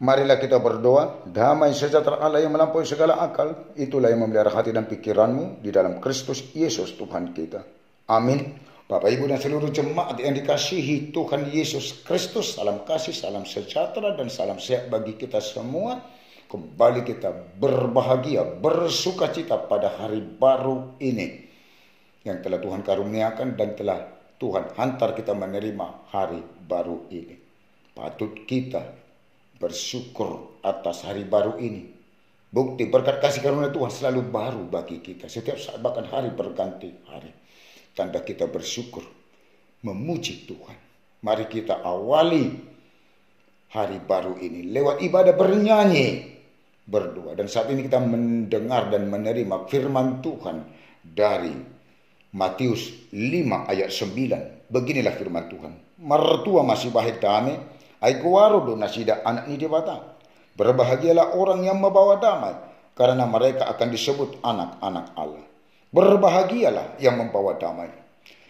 Marilah kita berdoa. Damai sejahtera Allah yang melampaui segala akal, itulah yang memelihara hati dan pikiranmu di dalam Kristus Yesus Tuhan kita. Amin. Bapak Ibu dan seluruh jemaat yang dikasihi Tuhan Yesus Kristus, salam kasih, salam sejahtera dan salam sehat bagi kita semua. Kembali kita berbahagia, bersukacita pada hari baru ini yang telah Tuhan karuniakan dan telah Tuhan hantar kita menerima hari baru ini. Patut kita bersyukur atas hari baru ini. Bukti berkat kasih karunia Tuhan selalu baru bagi kita. Setiap saat bahkan hari berganti hari. Tanda kita bersyukur, memuji Tuhan. Mari kita awali hari baru ini lewat ibadah bernyanyi, berdoa. Dan saat ini kita mendengar dan menerima firman Tuhan dari Matius 5 ayat 9. Beginilah firman Tuhan. Mertua masih bahit damai, ai kuwarudo nasida anak ni debata. Berbahagialah orang yang membawa damai, karena mereka akan disebut anak-anak Allah. Berbahagialah yang membawa damai.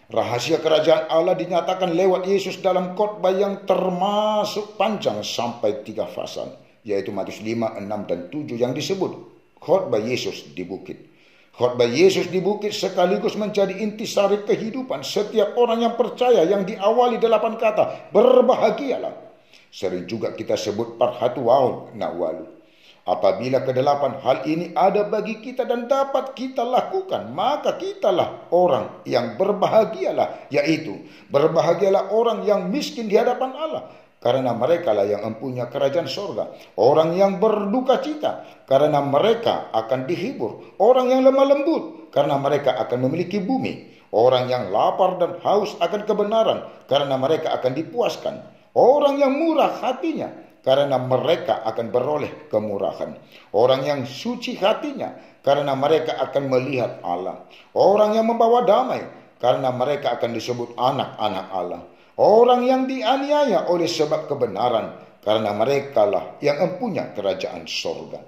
Rahasia kerajaan Allah dinyatakan lewat Yesus dalam khotbah yang termasuk panjang sampai 3 pasal, yaitu Matius 5, 6, dan 7 yang disebut khotbah Yesus di bukit. Khotbah Yesus di bukit sekaligus menjadi intisari kehidupan setiap orang yang percaya, yang diawali 8 kata, berbahagialah. Sering juga kita sebut parhatuaun nawalu. Apabila ke-8 hal ini ada bagi kita dan dapat kita lakukan, maka kitalah orang yang berbahagialah, yaitu berbahagialah orang yang miskin di hadapan Allah, karena mereka lah yang mempunyai kerajaan sorga. Orang yang berduka cita, karena mereka akan dihibur. Orang yang lemah lembut, karena mereka akan memiliki bumi. Orang yang lapar dan haus akan kebenaran, karena mereka akan dipuaskan. Orang yang murah hatinya, karena mereka akan beroleh kemurahan. Orang yang suci hatinya, karena mereka akan melihat Allah. Orang yang membawa damai, karena mereka akan disebut anak-anak Allah. Orang yang dianiaya oleh sebab kebenaran, karena mereka lah yang mempunyai kerajaan sorga.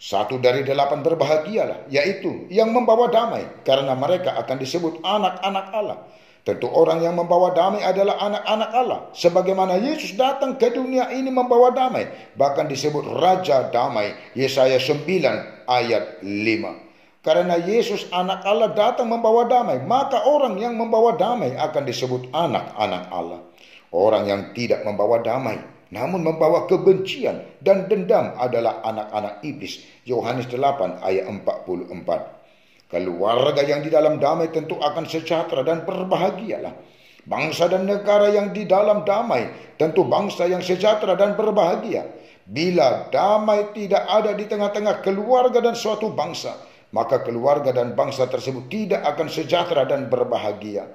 1 dari 8 berbahagialah, yaitu yang membawa damai, karena mereka akan disebut anak-anak Allah. Tentu orang yang membawa damai adalah anak-anak Allah. Sebagaimana Yesus datang ke dunia ini membawa damai. Bahkan disebut Raja Damai. Yesaya 9 ayat 5. Karena Yesus anak Allah datang membawa damai, maka orang yang membawa damai akan disebut anak-anak Allah. Orang yang tidak membawa damai, namun membawa kebencian dan dendam adalah anak-anak iblis. Yohanes 8 ayat 44. Keluarga yang di dalam damai tentu akan sejahtera dan berbahagialah. Bangsa dan negara yang di dalam damai tentu bangsa yang sejahtera dan berbahagia. Bila damai tidak ada di tengah-tengah keluarga dan suatu bangsa, maka keluarga dan bangsa tersebut tidak akan sejahtera dan berbahagia.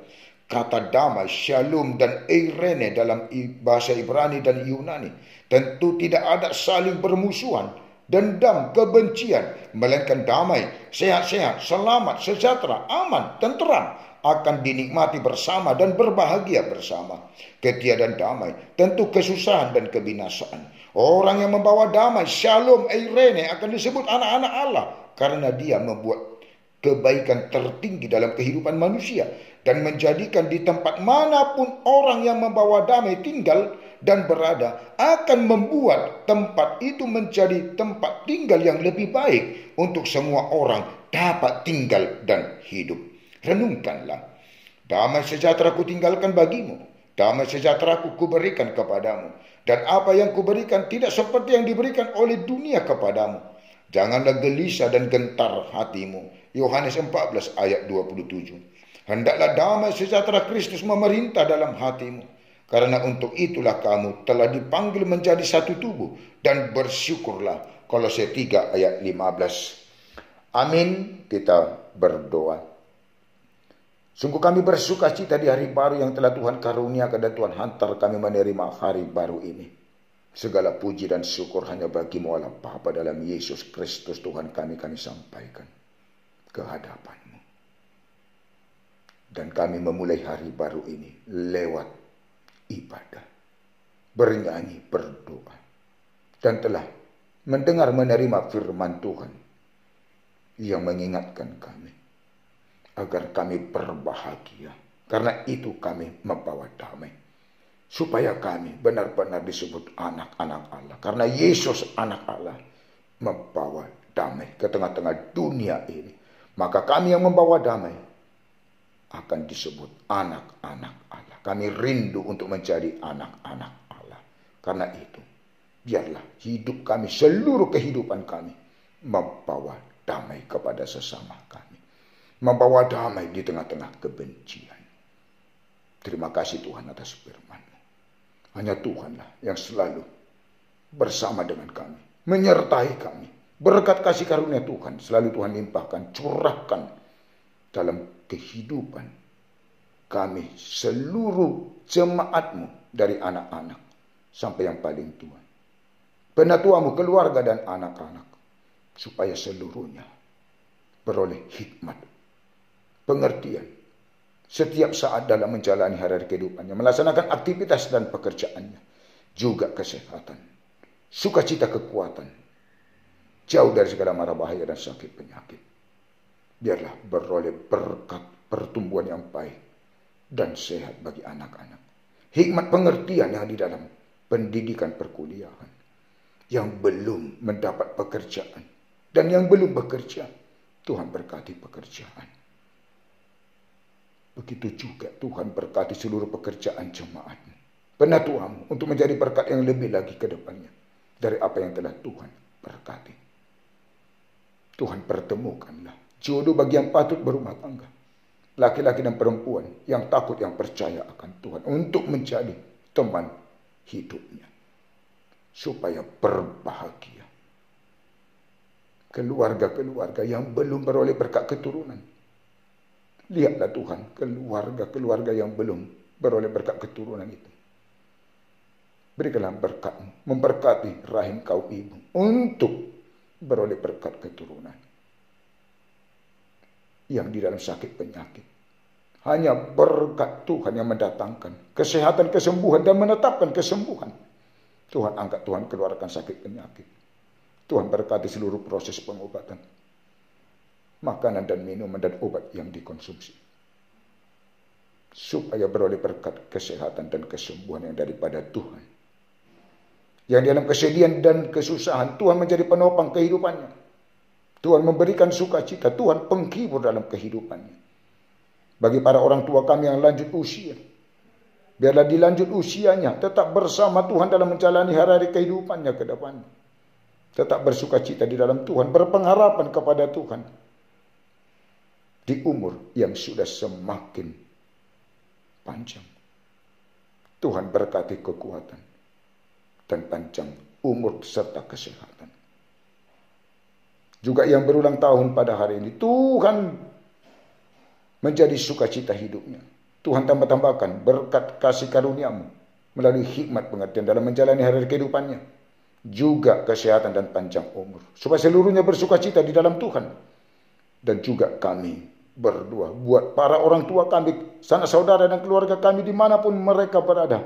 Kata damai, shalom dan eirene dalam bahasa Ibrani dan Yunani tentu tidak ada saling bermusuhan, dendam, kebencian, melainkan damai, sehat-sehat, selamat, sejahtera, aman, tenteram akan dinikmati bersama dan berbahagia bersama. Ketiadaan damai tentu kesusahan dan kebinasaan. Orang yang membawa damai, shalom, eirene, akan disebut anak-anak Allah, karena dia membuat kebaikan tertinggi dalam kehidupan manusia dan menjadikan di tempat manapun orang yang membawa damai tinggal dan berada, akan membuat tempat itu menjadi tempat tinggal yang lebih baik untuk semua orang dapat tinggal dan hidup. Renungkanlah. Damai sejahtera ku tinggalkan bagimu, damai sejahtera ku berikan kepadamu, dan apa yang kuberikan tidak seperti yang diberikan oleh dunia kepadamu. Janganlah gelisah dan gentar hatimu. Yohanes 14 ayat 27. Hendaklah damai sejahtera Kristus memerintah dalam hatimu. Karena untuk itulah kamu telah dipanggil menjadi satu tubuh, dan bersyukurlah. Kolose 3 ayat 15. Amin. Kita berdoa. Sungguh kami bersuka cita di hari baru yang telah Tuhan karuniakan dan Tuhan hantar kami menerima hari baru ini. Segala puji dan syukur hanya bagi-Mu Allah Bapa, dalam Yesus Kristus Tuhan kami sampaikan ke hadapan-Mu. Dan kami memulai hari baru ini lewat ibadah, bernyanyi, berdoa, dan telah mendengar menerima firman Tuhan yang mengingatkan kami agar kami berbahagia. Karena itu kami membawa damai. supaya kami benar-benar disebut anak-anak Allah. Karena Yesus anak Allah membawa damai ke tengah-tengah dunia ini. Maka kami yang membawa damai akan disebut anak-anak Allah. Kami rindu untuk menjadi anak-anak Allah. Karena itu, biarlah hidup kami, seluruh kehidupan kami, membawa damai kepada sesama kami. Membawa damai di tengah-tengah kebencian. Terima kasih Tuhan atas firman-Mu. Hanya Tuhanlah yang selalu bersama dengan kami, menyertai kami. Berkat kasih karunia Tuhan selalu Tuhan limpahkan, curahkan dalam kehidupan kami, seluruh jemaat-Mu, dari anak-anak sampai yang paling tua, penatua-Mu, keluarga dan anak-anak, supaya seluruhnya beroleh hikmat, pengertian setiap saat dalam menjalani hari-hari kehidupannya, melaksanakan aktivitas dan pekerjaannya, juga kesehatan, sukacita, kekuatan, jauh dari segala mara bahaya dan sakit penyakit. Biarlah beroleh berkat pertumbuhan yang baik dan sehat bagi anak-anak. Hikmat pengertian yang di dalam pendidikan perkuliahan, yang belum mendapat pekerjaan dan yang belum bekerja, Tuhan berkati pekerjaan. Begitu juga Tuhan berkati seluruh pekerjaan jemaat-Mu, penatua-Mu, untuk menjadi berkat yang lebih lagi ke depannya dari apa yang telah Tuhan berkati. Tuhan pertemukanlah jodoh bagi yang patut berumah tangga, laki-laki dan perempuan yang takut, yang percaya akan Tuhan, untuk menjadi teman hidupnya, supaya berbahagia. Keluarga-keluarga yang belum beroleh berkat keturunan, lihatlah Tuhan, keluarga-keluarga yang belum beroleh berkat keturunan itu, berikanlah berkat-Mu, memberkati rahim kaum ibu untuk beroleh berkat keturunan. Yang di dalam sakit penyakit, hanya berkat Tuhan yang mendatangkan kesehatan, kesembuhan, dan menetapkan kesembuhan. Tuhan angkat, Tuhan keluarkan sakit penyakit. Tuhan berkati seluruh proses pengobatan, makanan dan minuman dan obat yang dikonsumsi, supaya beroleh berkat kesehatan dan kesembuhan yang daripada Tuhan. Yang di dalam kesedihan dan kesusahan, Tuhan menjadi penopang kehidupannya. Tuhan memberikan sukacita, Tuhan penghibur dalam kehidupannya. Bagi para orang tua kami yang lanjut usia, biarlah di lanjut usianya tetap bersama Tuhan dalam menjalani hari-hari kehidupannya ke depan. Tetap bersukacita di dalam Tuhan, berpengharapan kepada Tuhan. Di umur yang sudah semakin panjang, Tuhan berkati kekuatan dan panjang umur serta kesehatan. Juga yang berulang tahun pada hari ini, Tuhan menjadi sukacita hidupnya. Tuhan tambah-tambahkan berkat kasih karunia-Mu melalui hikmat pengertian dalam menjalani hari kehidupannya, juga kesehatan dan panjang umur, supaya seluruhnya bersukacita di dalam Tuhan. Dan juga kami berdua, buat para orang tua kami, sanak saudara dan keluarga kami dimanapun mereka berada,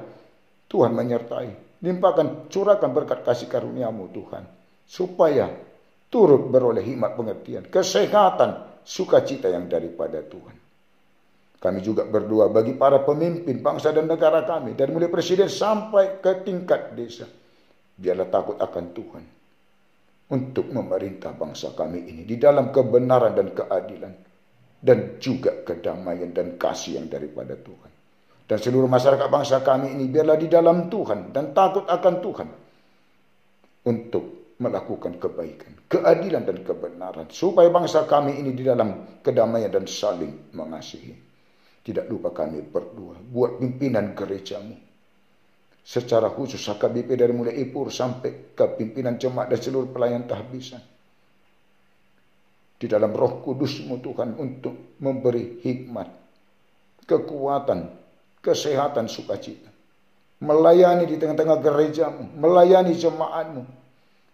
Tuhan menyertai, limpahkan, curahkan berkat kasih karunia-Mu Tuhan, supaya turut beroleh hikmat pengertian, kesehatan, sukacita yang daripada Tuhan. Kami juga berdoa bagi para pemimpin bangsa dan negara kami, dari mulai presiden sampai ke tingkat desa. Biarlah takut akan Tuhan untuk memerintah bangsa kami ini di dalam kebenaran dan keadilan, dan juga kedamaian dan kasih yang daripada Tuhan. Dan seluruh masyarakat bangsa kami ini biarlah di dalam Tuhan dan takut akan Tuhan untuk melakukan kebaikan, keadilan dan kebenaran, supaya bangsa kami ini di dalam kedamaian dan saling mengasihi. Tidak lupa kami berdoa buat pimpinan gereja-Mu, secara khusus HKBP dari mulai IPUR sampai ke pimpinan jemaat dan seluruh pelayan tahbisan. Di dalam Roh Kudus-Mu Tuhan, untuk memberi hikmat, kekuatan, kesehatan, sukacita, melayani di tengah-tengah gereja-Mu, melayani jemaat-Mu,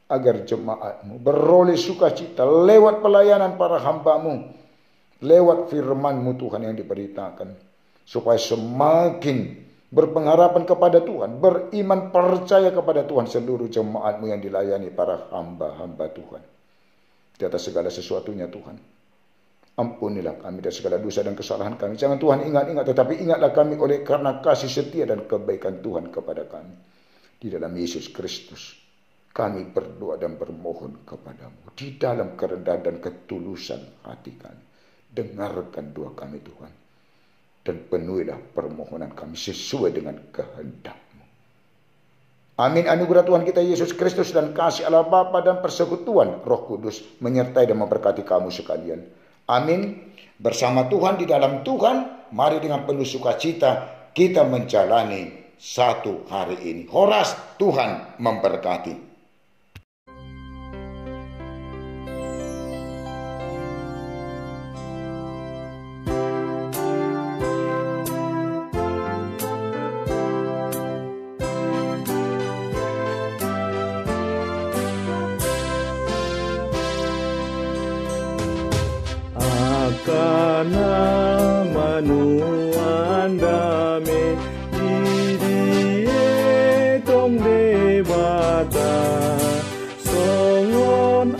agar jemaat-Mu beroleh sukacita lewat pelayanan para hamba-Mu, lewat firman-Mu Tuhan yang diberitakan, supaya semakin berpengharapan kepada Tuhan, beriman percaya kepada Tuhan seluruh jemaat-Mu yang dilayani para hamba-hamba Tuhan. Di atas segala sesuatunya Tuhan, Ampunilah kami dari segala dosa dan kesalahan kami. Jangan Tuhan ingat-ingat, tetapi ingatlah kami oleh karena kasih setia dan kebaikan Tuhan kepada kami. Di dalam Yesus Kristus, kami berdoa dan bermohon kepadamu. Di dalam kerendahan dan ketulusan hati kami. Dengarkan doa kami Tuhan. Dan penuhilah permohonan kami sesuai dengan kehendak-Mu. Amin. Anugerah Tuhan kita Yesus Kristus dan kasih Allah Bapa dan persekutuan Roh Kudus menyertai dan memberkati kamu sekalian. Amin. Bersama Tuhan di dalam Tuhan, mari dengan penuh sukacita kita menjalani satu hari ini. Horas, Tuhan memberkati. Karena manuan dame diri tong debata songon